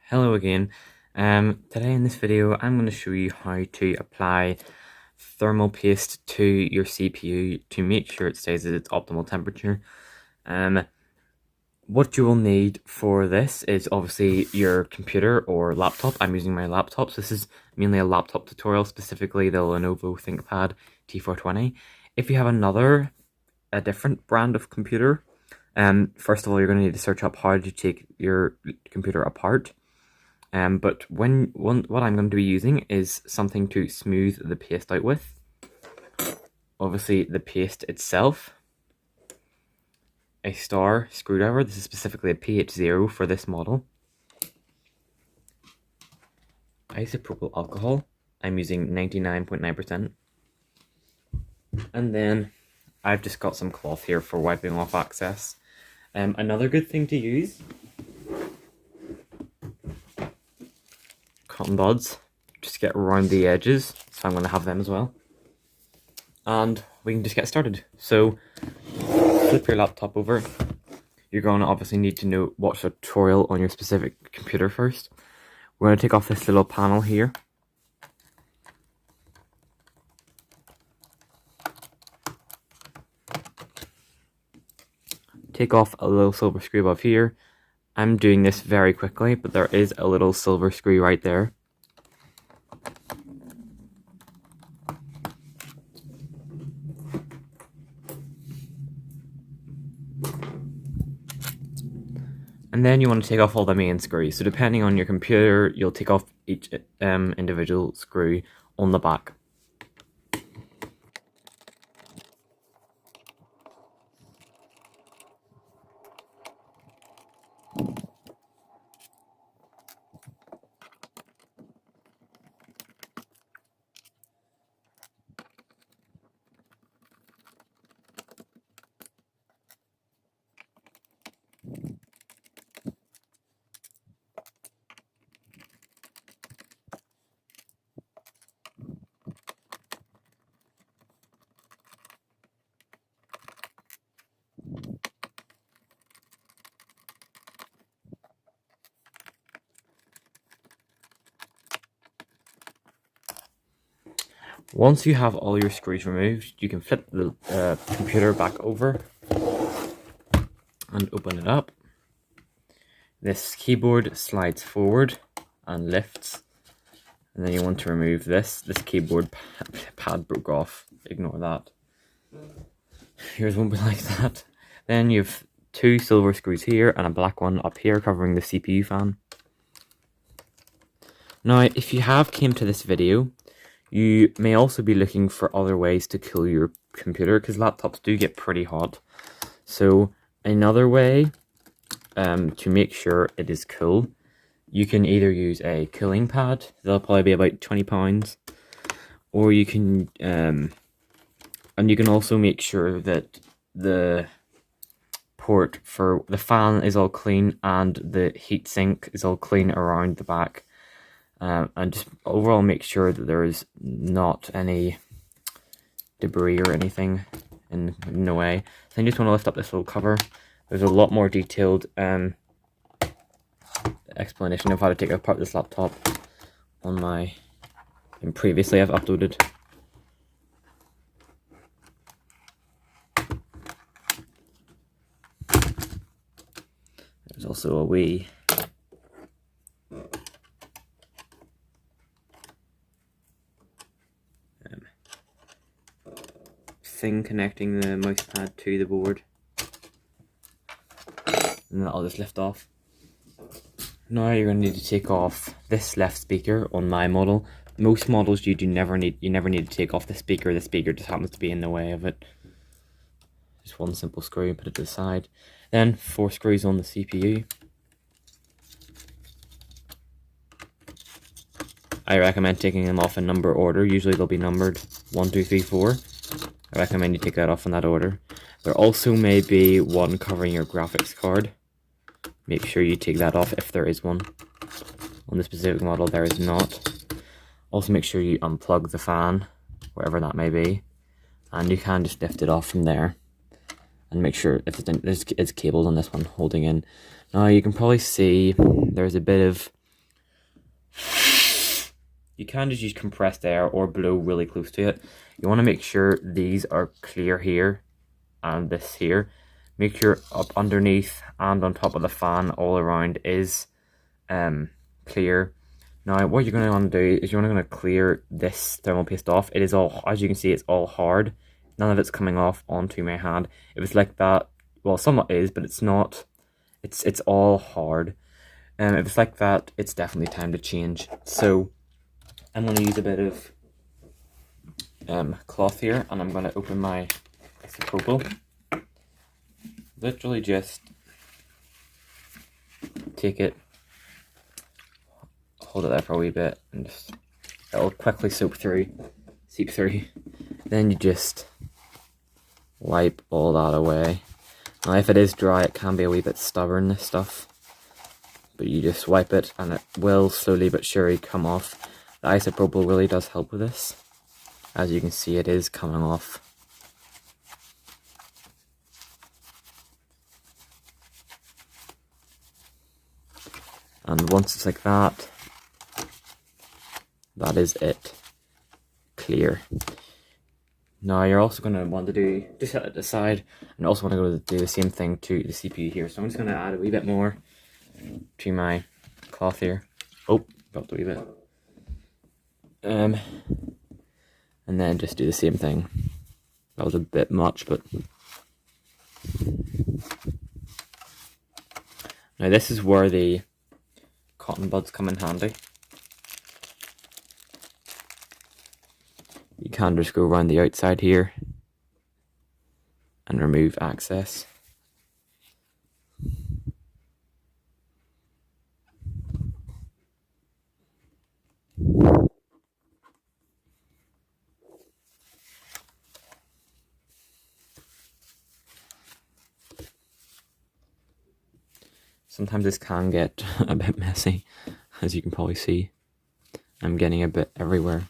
Hello again. Today in this video I'm going to show you how to apply thermal paste to your CPU to make sure it stays at its optimal temperature. What you will need for this is obviously your computer or laptop. I'm using my laptop, so this is mainly a laptop tutorial, specifically the Lenovo ThinkPad T420. If you have a different brand of computer, first of all you're going to need to search up how to take your computer apart. But what I'm going to be using is something to smooth the paste out with. Obviously the paste itself, a star screwdriver, this is specifically a pH0 for this model. Isopropyl alcohol, I'm using 99.9%. And then I've just got some cloth here for wiping off excess. Another good thing to use, cotton buds, just get around the edges, so I'm going to have them as well. And we can just get started. So flip your laptop over. You're going to obviously need to watch a tutorial on your specific computer first. We're going to take off this little panel here. Take off a little silver screw above here. I'm doing this very quickly, but there is a little silver screw right there. And then you want to take off all the main screws. So depending on your computer, you'll take off each individual screw on the back. Once you have all your screws removed, you can flip the computer back over and open it up. This keyboard slides forward and lifts, and then you want to remove this. This keyboard pad broke off, ignore that. Yours won't be like that. Then you have two silver screws here and a black one up here covering the CPU fan. Now, if you have came to this video, you may also be looking for other ways to cool your computer, because laptops do get pretty hot. So another way to make sure it is cool, you can either use a cooling pad, they'll probably be about £20, or you can, and you can also make sure that the port for the fan is all clean and the heatsink is all clean around the back. And just overall make sure that there is not any debris or anything in the way. So you just want to lift up this little cover. There's a lot more detailed explanation of how to take apart this laptop on and previously I've uploaded. There's also a wee thing connecting the mouse pad to the board, and that'll just lift off. Now you're going to need to take off this left speaker on my model. Most models you never need to take off the speaker. The speaker just happens to be in the way of it. Just one simple screw, put it to the side. Then 4 screws on the CPU. I recommend taking them off in number order. Usually they'll be numbered 1, 2, 3, 4. I recommend you take that off in that order. There also may be one covering your graphics card. Make sure you take that off if there is one. On this specific model there is not. Also make sure you unplug the fan, wherever that may be. And you can just lift it off from there. And make sure it's cables on this one holding in. Now you can probably see there's a bit of You can just use compressed air or blow really close to it. You want to make sure these are clear here and this here. Make sure up underneath and on top of the fan all around is clear. Now what you're going to want to do is you're going to clear this thermal paste off. It is all, as you can see, it's all hard. None of it's coming off onto my hand. If it's like that, well, somewhat is, but it's not. It's all hard. If it's like that, it's definitely time to change. So I'm going to use a bit of cloth here, and I'm going to open my isopropyl. Literally just take it, hold it there for a wee bit, and just it'll quickly seep through. Then you just wipe all that away. Now if it is dry, it can be a wee bit stubborn, this stuff, but you just wipe it and it will slowly but surely come off. The isopropyl really does help with this. As you can see, it is coming off. And once it's like that, that is it. Clear. Now you're also going to want to do, just set it aside, and also want to go to do the same thing to the CPU here. So I'm just going to add a wee bit more to my cloth here. Oh, dropped a wee bit. And then just do the same thing. That was a bit much, but now this is where the cotton buds come in handy. You can just go around the outside here and remove excess. Sometimes this can get a bit messy, as you can probably see. I'm getting a bit everywhere.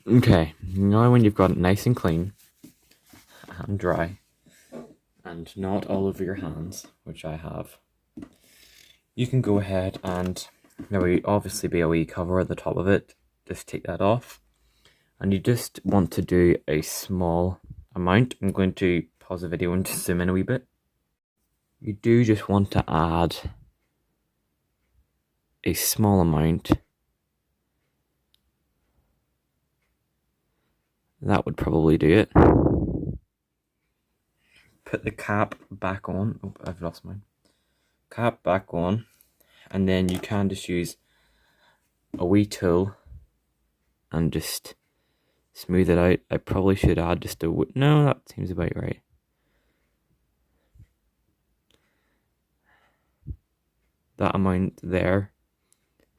Okay, now when you've got it nice and clean and dry, and not all over your hands, which I have, you can go ahead and there will obviously be a wee cover at the top of it. Just take that off, and you just want to do a small amount. I'm going to pause the video and just zoom in a wee bit. You do just want to add a small amount. That would probably do it. Put the cap back on. Oh, I've lost mine. Cap back on, and then you can just use a wee tool and just smooth it out. I probably should add just a no, that seems about right. That amount there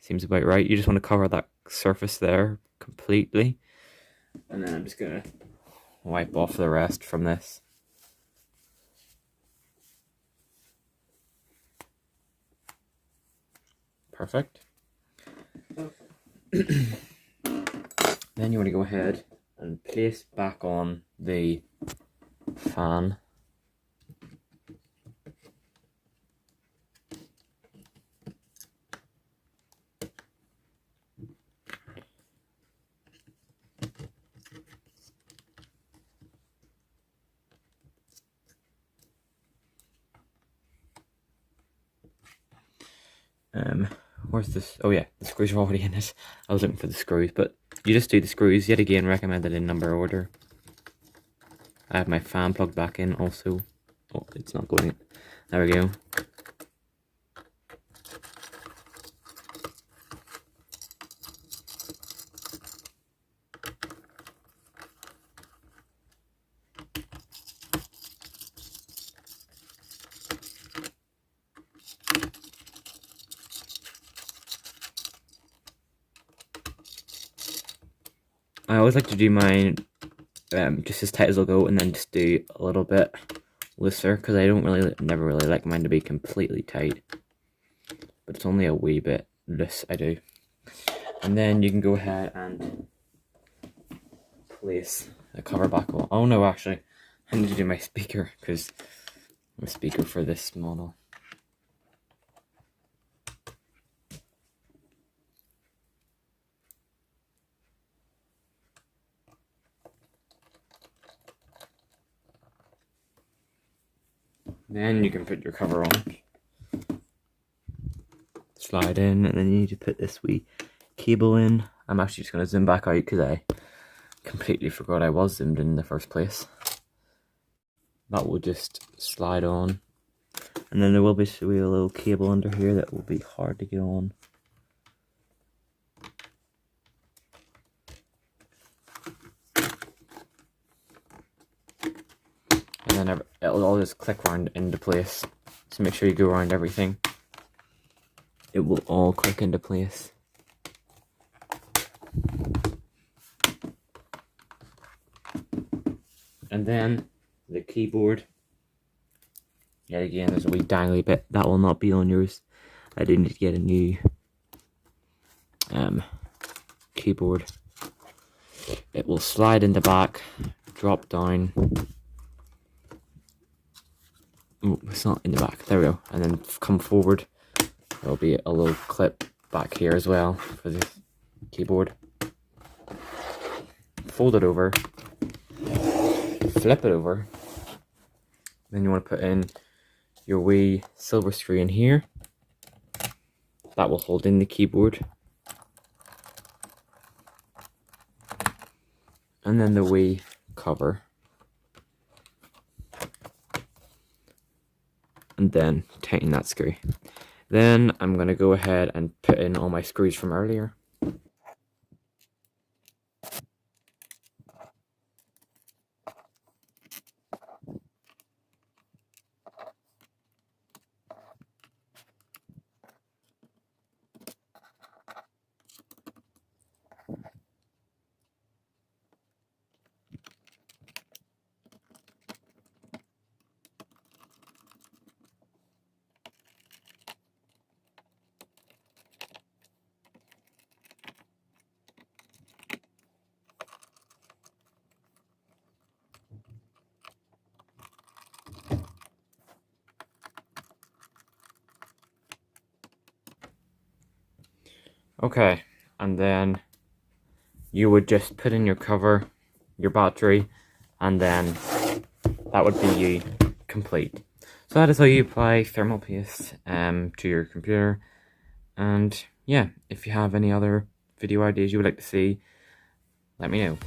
seems about right. You just want to cover that surface there completely. And then I'm just going to wipe off the rest from this. Perfect. Then you want to go ahead and place back on the fan. Where's this? Oh yeah, the screws are already in it. I was looking for the screws, but you just do the screws, yet again recommended in number order. I have my fan plugged back in also. Oh, it's not going. There we go. I always like to do mine just as tight as I'll go, and then just do a little bit looser, because I never really like mine to be completely tight, but it's only a wee bit loose I do. And then you can go ahead and place the cover back on. Oh no, actually I need to do my speaker, because my speaker for this model. Then you can put your cover on. Slide in, and then you need to put this wee cable in. I'm actually just going to zoom back out because I completely forgot I was zoomed in the first place. That will just slide on. And then there will be a little cable under here that will be hard to get on. And then it'll all just click around into place. So make sure you go around everything. It will all click into place. And then the keyboard. Yet again, there's a wee dangly bit. That will not be on yours. I do need to get a new keyboard. It will slide in the back, drop down. Oh, it's not in the back. There we go. And then come forward. There'll be a little clip back here as well for the keyboard. Fold it over. Flip it over. Then you want to put in your wee silver screen here. That will hold in the keyboard. And then the wee cover. And then tighten that screw. Then I'm going to go ahead and put in all my screws from earlier. Okay, and then you would just put in your cover, your battery, and then that would be you complete. So that is how you apply thermal paste to your computer. And yeah, if you have any other video ideas you would like to see, let me know.